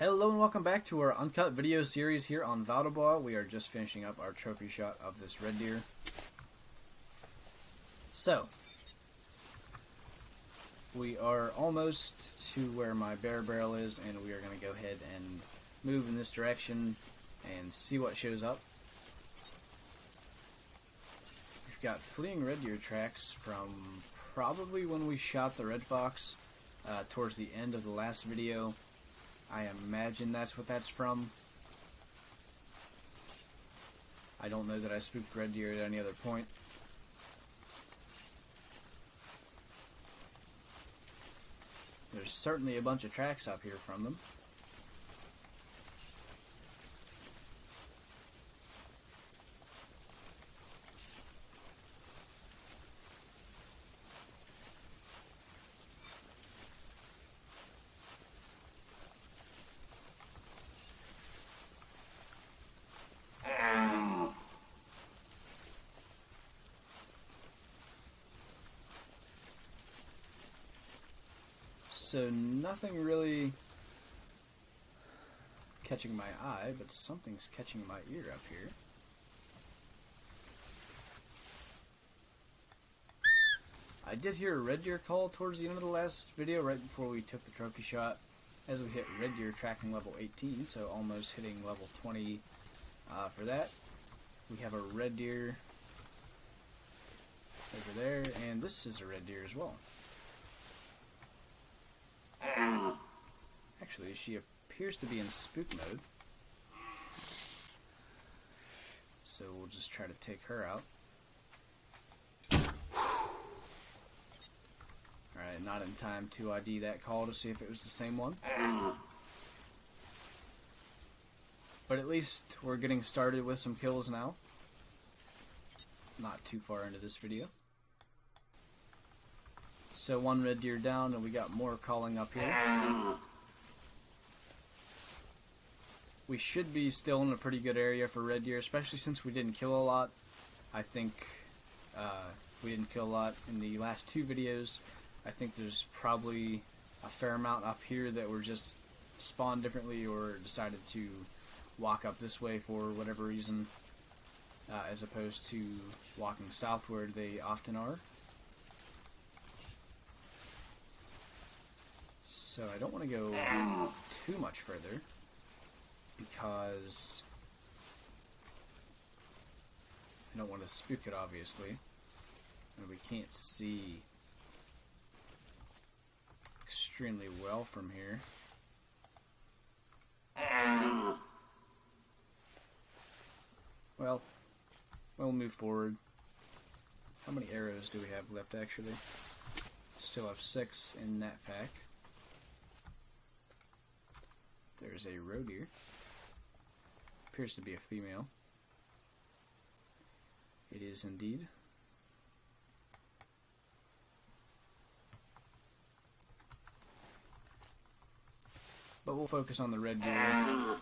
Hello and welcome back to our Uncut video series here on Val-Des-Bois. We are just finishing up our trophy shot of this red deer. So, we are almost to where my bear barrel is, and we are going to go ahead and move in this direction and see what shows up. We've got fleeing red deer tracks from probably when we shot the red fox towards the end of the last video. I imagine that's what that's from. I don't know that I spooked red deer at any other point. There's certainly a bunch of tracks up here from them. So nothing really catching my eye, but something's catching my ear up here. I did hear a red deer call towards the end of the last video, right before we took the trophy shot, as we hit red deer tracking level 18, so almost hitting level 20 for that. We have a red deer over there, and this is a red deer as well. Actually, she appears to be in spook mode, so we'll just try to take her out. Alright, not in time to ID that call to see if it was the same one. But at least we're getting started with some kills now. Not too far into this video. So one red deer down, and we got more calling up here. We should be still in a pretty good area for red deer, especially since we didn't kill a lot. I think we didn't kill a lot in the last two videos. I think there's probably a fair amount up here that were just spawned differently or decided to walk up this way for whatever reason, as opposed to walking southward they often are. So I don't want to go too much further, because I don't want to spook it, obviously, and we can't see extremely well from here. Well, we'll move forward. How many arrows do we have left, actually? Still have 6 in that pack. There's a roe deer. Appears to be a female. It is indeed. But we'll focus on the red deer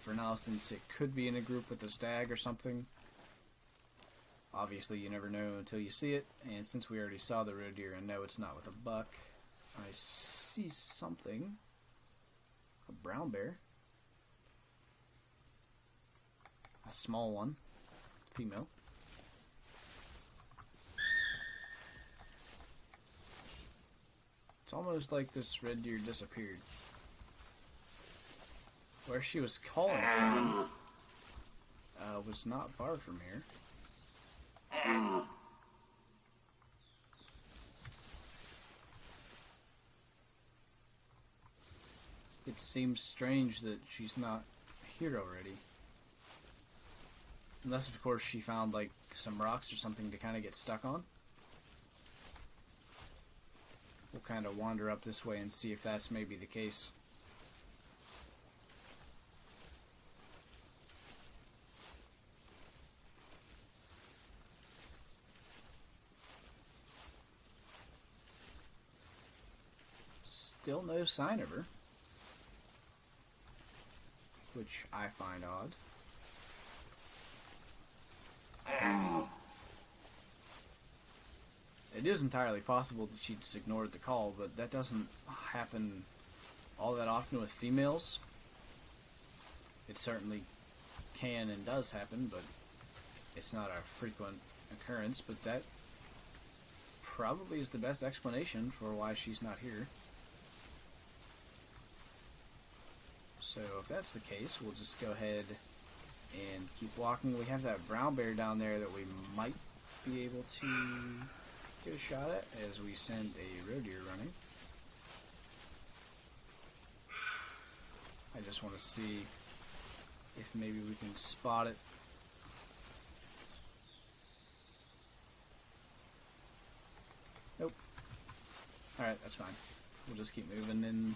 for now, since it could be in a group with a stag or something. Obviously, you never know until you see it, and since we already saw the roe deer and know it's not with a buck, I see something. A brown bear. A small one. Female. It's almost like this red deer disappeared. Where she was calling from was not far from here. It seems strange that she's not here already. Unless, of course, she found, like, some rocks or something to kind of get stuck on. We'll kind of wander up this way and see if that's maybe the case. Still no sign of her, which I find odd. It is entirely possible that she just ignored the call, but that doesn't happen all that often with females. It certainly can and does happen, but it's not a frequent occurrence. But that probably is the best explanation for why she's not here. So if that's the case, we'll just go ahead and keep walking. We have that brown bear down there that we might be able to get a shot at as we send a roe deer running. I just want to see if maybe we can spot it. Nope. Alright, that's fine. We'll just keep moving and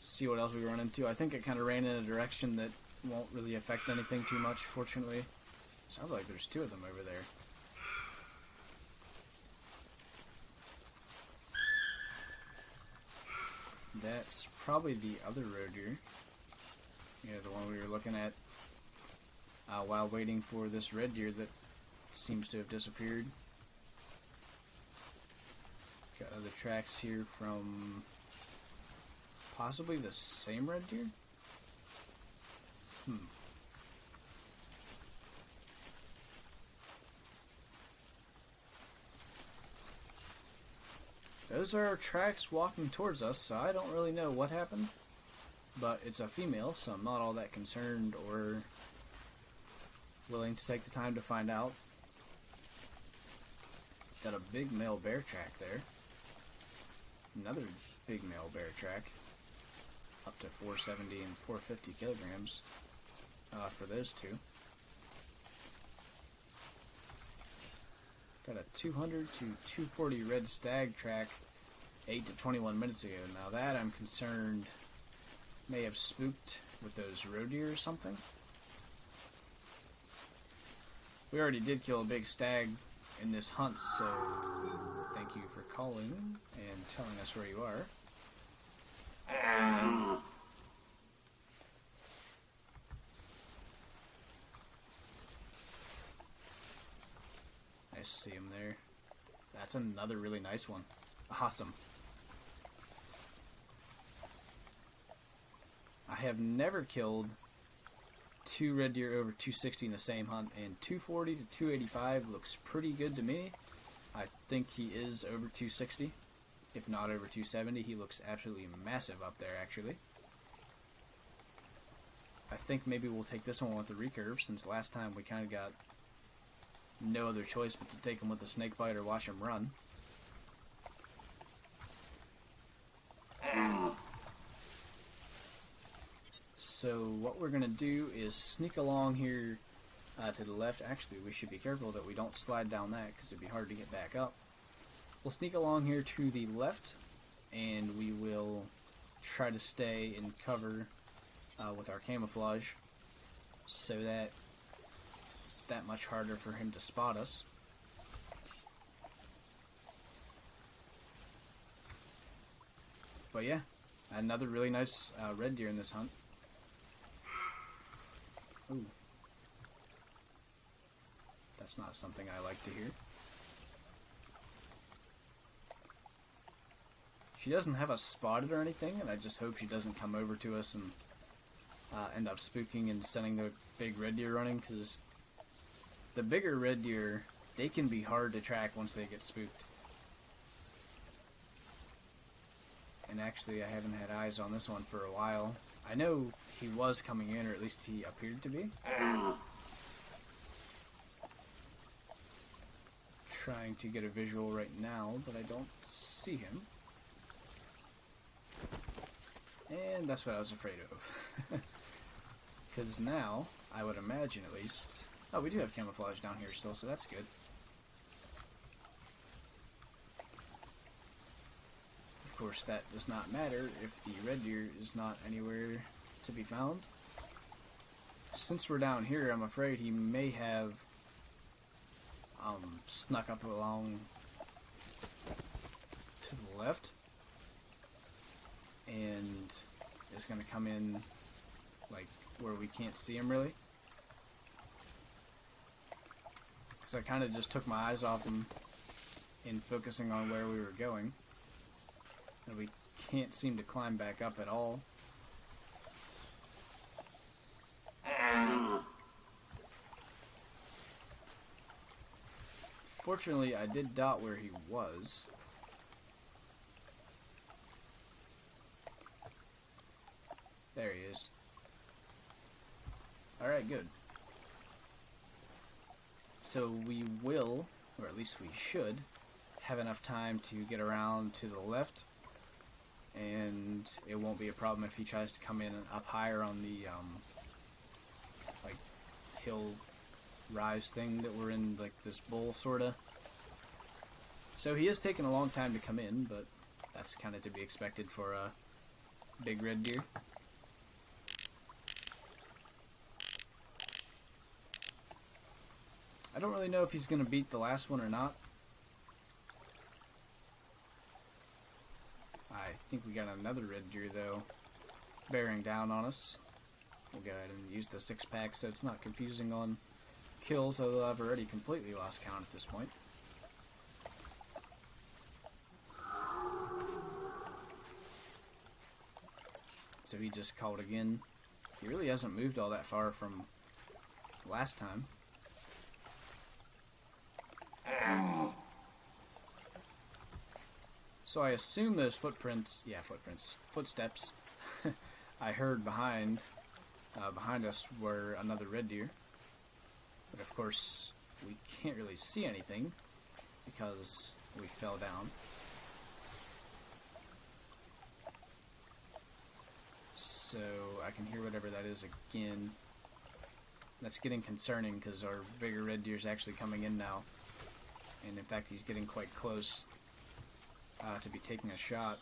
see what else we run into. I think it kind of ran in a direction that won't really affect anything too much, fortunately. Sounds like there's two of them over there. That's probably the other roe deer. Yeah, the one we were looking at while waiting for this red deer that seems to have disappeared. Got other tracks here from possibly the same red deer? Those are tracks walking towards us, so I don't really know what happened. But it's a female, so I'm not all that concerned or willing to take the time to find out. Got a big male bear track there. Another big male bear track. Up to 470 and 450 kilograms for those two. Got a 200 to 240 red stag track 8 to 21 minutes ago. Now that I'm concerned may have spooked with those roe deer or something. We already did kill a big stag in this hunt, so thank you for calling and telling us where you are. I see him there. That's another really nice one. Awesome. I have never killed two red deer over 260 in the same hunt, and 240 to 285 looks pretty good to me. I think he is over 260. If not over 270, he looks absolutely massive up there, actually. I think maybe we'll take this one with the recurve, since last time we kind of got no other choice but to take him with a snake bite or watch him run. So what we're going to do is sneak along here to the left. Actually, we should be careful that we don't slide down that, because it'd be hard to get back up. We'll sneak along here to the left, and we will try to stay in cover with our camouflage, so that it's that much harder for him to spot us. But yeah, another really nice red deer in this hunt. Ooh. That's not something I like to hear. She doesn't have us spotted or anything, and I just hope she doesn't come over to us and end up spooking and sending the big red deer running, because the bigger red deer, they can be hard to track once they get spooked. And actually, I haven't had eyes on this one for a while. I know he was coming in, or at least he appeared to be. Trying to get a visual right now, but I don't see him. And that's what I was afraid of. Because now, I would imagine at least... Oh, we do have camouflage down here still, so that's good. Of course, that does not matter if the red deer is not anywhere to be found. Since we're down here, I'm afraid he may have snuck up along to the left and is going to come in like where we can't see him really, because I kind of just took my eyes off him in focusing on where we were going, and we can't seem to climb back up at all. Fortunately, I did dot where he was. There he is. Alright, good. So we will, or at least we should, have enough time to get around to the left, and it won't be a problem if he tries to come in up higher on the like hill rise thing that we're in, like this bowl sorta. So he is taking a long time to come in, but that's kind of to be expected for a big red deer. I don't really know if he's going to beat the last one or not. I think we got another red deer, though, bearing down on us. We'll go ahead and use the 6-pack so it's not confusing on kills, although I've already completely lost count at this point. So he just called again. He really hasn't moved all that far from last time. So I assume those footsteps I heard behind us were another red deer. But of course, we can't really see anything because we fell down. So I can hear whatever that is again. That's getting concerning because our bigger red deer is actually coming in now. And in fact, he's getting quite close to be taking a shot.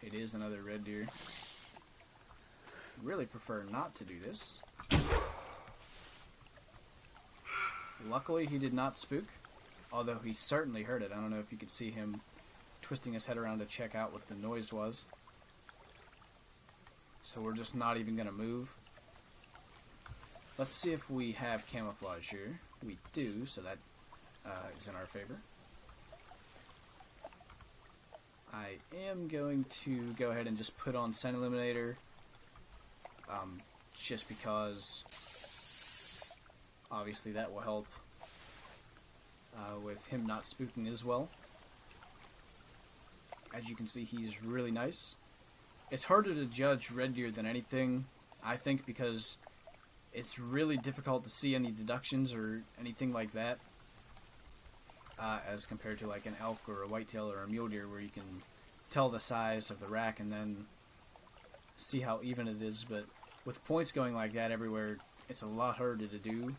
It is another red deer. Really prefer not to do this. Luckily, he did not spook, although he certainly heard it. I don't know if you could see him twisting his head around to check out what the noise was. So we're just not even going to move. Let's see if we have camouflage here. We do, so that is in our favor. I am going to go ahead and just put on Scent Eliminator, just because obviously that will help with him not spooking as well. As you can see, he's really nice. It's harder to judge red deer than anything, I think, because it's really difficult to see any deductions or anything like that, as compared to like an elk or a whitetail or a mule deer, where you can tell the size of the rack and then see how even it is. But with points going like that everywhere, it's a lot harder to do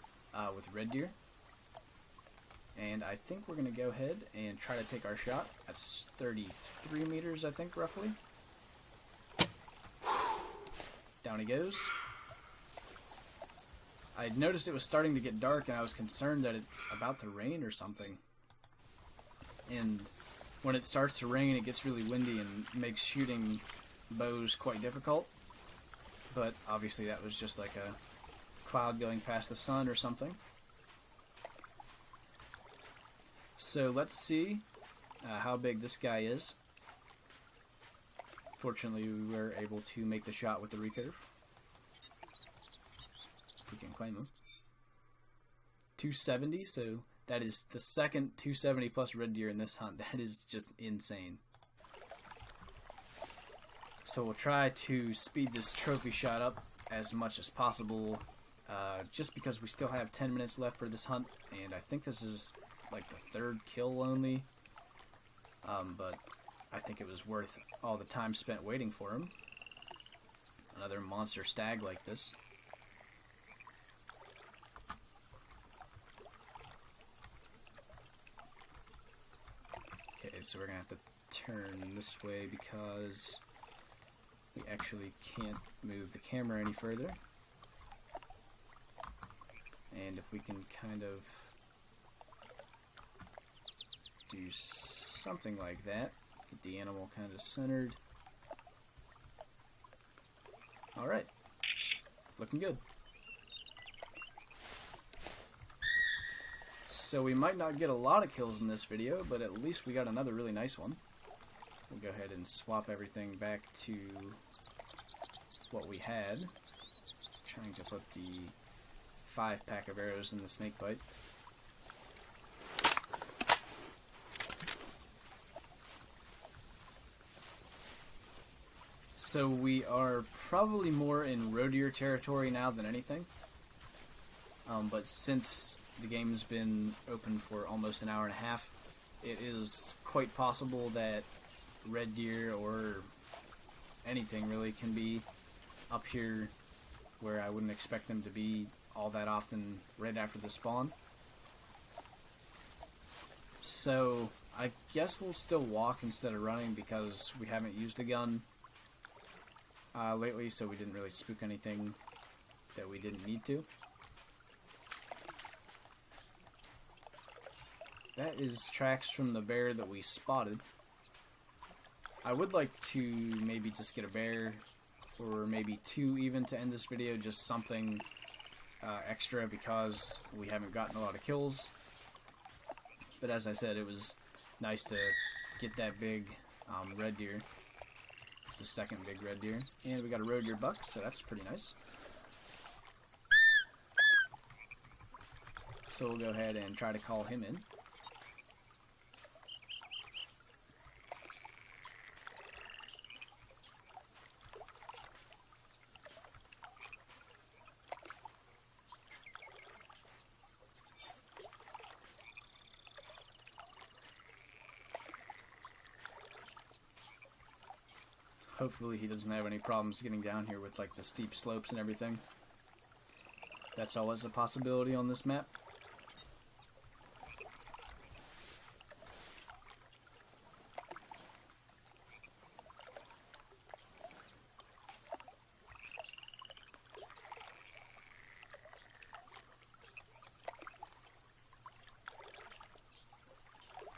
with red deer. And I think we're going to go ahead and try to take our shot. That's 33 meters, I think, roughly. Down he goes. I noticed it was starting to get dark, and I was concerned that it's about to rain or something. And when it starts to rain, it gets really windy and makes shooting bows quite difficult. But obviously that was just like a cloud going past the sun or something. So let's see how big this guy is. Fortunately, we were able to make the shot with the recurve. We can claim him. 270, so that is the second 270 plus red deer in this hunt. That is just insane. So we'll try to speed this trophy shot up as much as possible, just because we still have 10 minutes left for this hunt, and I think this is like the third kill only, but I think it was worth all the time spent waiting for him. Another monster stag like this. Okay, so we're gonna have to turn this way because we actually can't move the camera any further. And if we can kind of do something like that, get the animal kind of centered. Alright, looking good. So we might not get a lot of kills in this video, but at least we got another really nice one. We'll go ahead and swap everything back to what we had. Trying to put the 5-pack of arrows in the snake bite. So we are probably more in roe deer territory now than anything. But since the game's been open for almost an hour and a half, it is quite possible that red deer or anything really can be up here where I wouldn't expect them to be all that often right after the spawn. So I guess we'll still walk instead of running because we haven't used a gun lately, so we didn't really spook anything that we didn't need to. That is tracks from the bear that we spotted. I would like to maybe just get a bear, or maybe 2 even, to end this video, just something extra because we haven't gotten a lot of kills. But as I said, it was nice to get that big red deer, the second big red deer. And we got a roe deer buck, so that's pretty nice. So we'll go ahead and try to call him in. Hopefully he doesn't have any problems getting down here with like the steep slopes and everything. That's always a possibility on this map.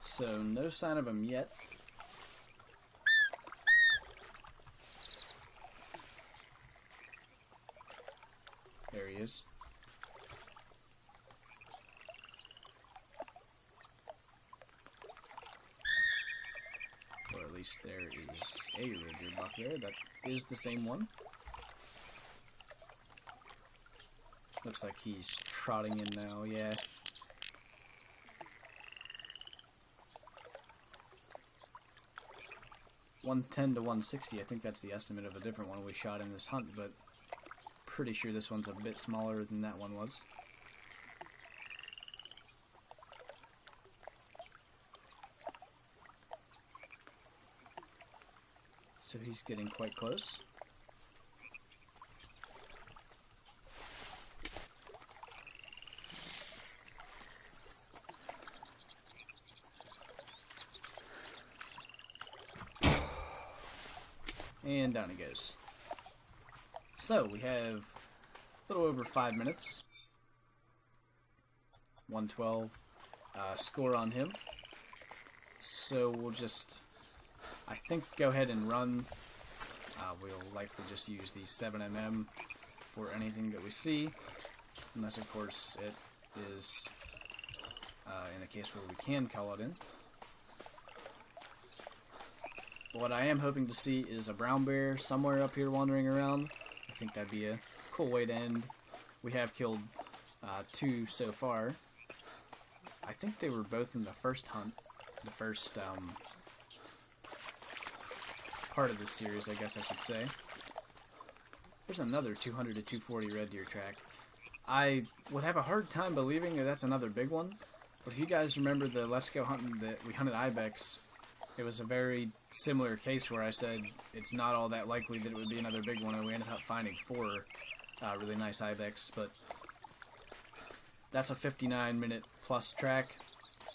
So no sign of him yet. There he is. Or at least there is a roe deer buck there. That is the same one. Looks like he's trotting in now, yeah. $110 to $160, I think that's the estimate of a different one we shot in this hunt, but pretty sure this one's a bit smaller than that one was. So he's getting quite close. And down he goes. So, we have a little over 5 minutes. 112 score on him. So, we'll just, I think, go ahead and run. We'll likely just use the 7mm for anything that we see. Unless, of course, it is in a case where we can call it in. What I am hoping to see is a brown bear somewhere up here wandering around. I think that'd be a cool way to end. We have killed 2 so far. I think they were both in the first hunt. The first part of this series, I guess I should say. There's another 200 to 240 red deer track. I would have a hard time believing that that's another big one. But if you guys remember the Let's Go Hunting that we hunted ibex, it was a very similar case where I said it's not all that likely that it would be another big one, and we ended up finding 4 really nice ibex, but that's a 59-minute plus track.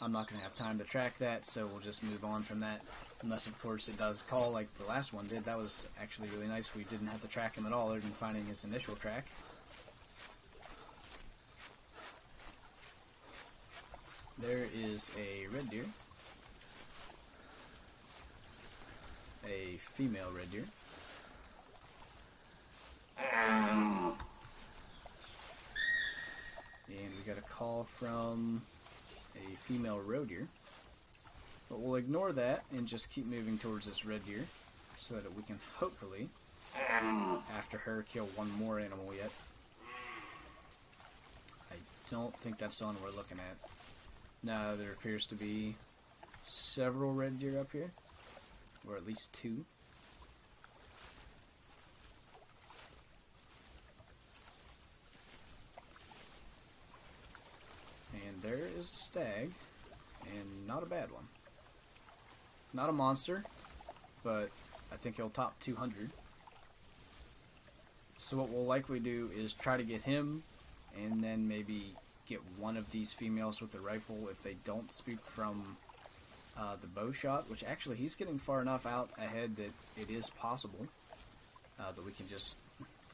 I'm not going to have time to track that, so we'll just move on from that, unless, of course, it does call like the last one did. That was actually really nice. We didn't have to track him at all, other than finding his initial track. There is a red deer. A female red deer. And we got a call from a female roe deer. But we'll ignore that and just keep moving towards this red deer so that we can hopefully after her kill one more animal yet. I don't think that's the one we're looking at. No, there appears to be several red deer up here, or at least two. And there is a stag, and not a bad one. Not a monster, but I think he'll top 200. So what we'll likely do is try to get him, and then maybe get one of these females with the rifle if they don't speak from the bow shot, which actually he's getting far enough out ahead that it is possible that we can just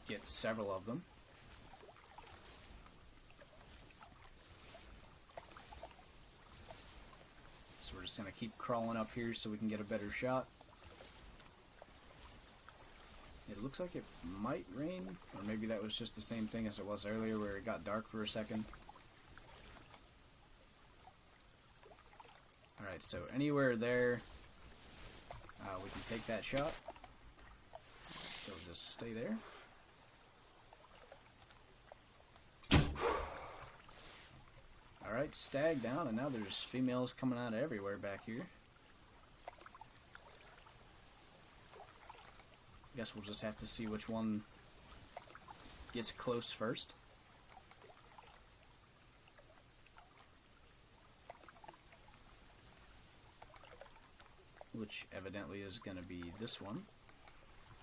get several of them. So we're just going to keep crawling up here so we can get a better shot. It looks like it might rain, or maybe that was just the same thing as it was earlier where it got dark for a second. Alright, so anywhere there, we can take that shot. So we'll just stay there. Alright, stag down, and now there's females coming out of everywhere back here. Guess we'll just have to see which one gets close first. Which evidently is going to be this one.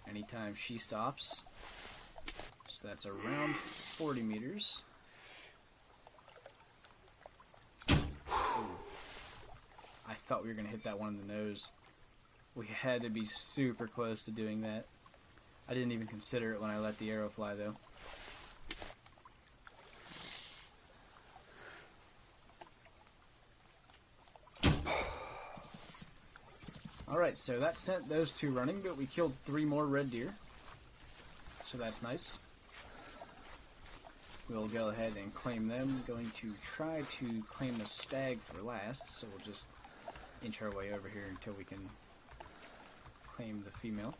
Anytime she stops. So that's around 40 meters. Ooh. I thought we were going to hit that one in the nose. We had to be super close to doing that. I didn't even consider it when I let the arrow fly, though. Alright, so that sent those two running, but we killed 3 more red deer. So that's nice. We'll go ahead and claim them. Going to try to claim the stag for last, so we'll just inch our way over here until we can claim the female.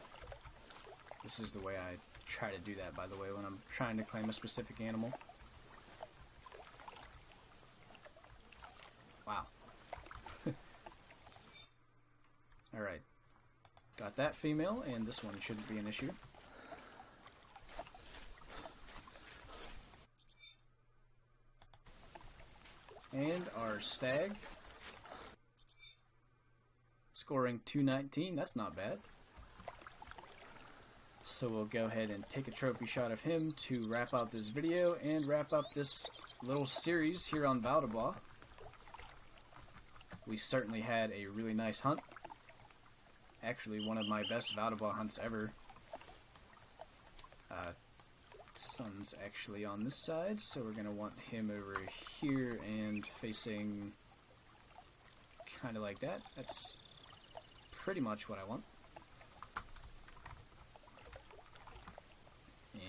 This is the way I try to do that, by the way, when I'm trying to claim a specific animal. Wow. Alright. Got that female, and this one shouldn't be an issue. And our stag. Scoring 219, that's not bad. So we'll go ahead and take a trophy shot of him to wrap up this video and wrap up this little series here on Val-Des-Bois. We certainly had a really nice hunt. Actually, one of my best Val-Des-Bois hunts ever. Sun's actually on this side, so we're going to want him over here and facing kind of like that. That's pretty much what I want.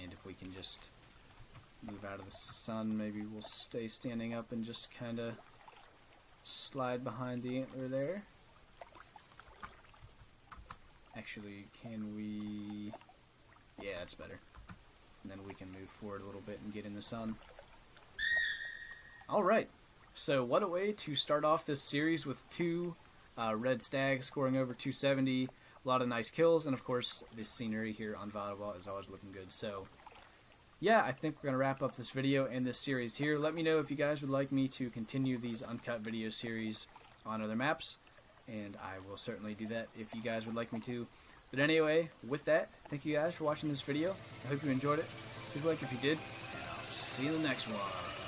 And if we can just move out of the sun, maybe we'll stay standing up and just kind of slide behind the antler there. Actually, can we... Yeah, that's better. And then we can move forward a little bit and get in the sun. Alright, so what a way to start off this series with 2 red stags scoring over 270. A lot of nice kills, and of course, this scenery here on Val-Des-Bois is always looking good. So, yeah, I think we're going to wrap up this video and this series here. Let me know if you guys would like me to continue these Uncut video series on other maps, and I will certainly do that if you guys would like me to. But anyway, with that, thank you guys for watching this video. I hope you enjoyed it. Leave a like if you did, and I'll see you in the next one.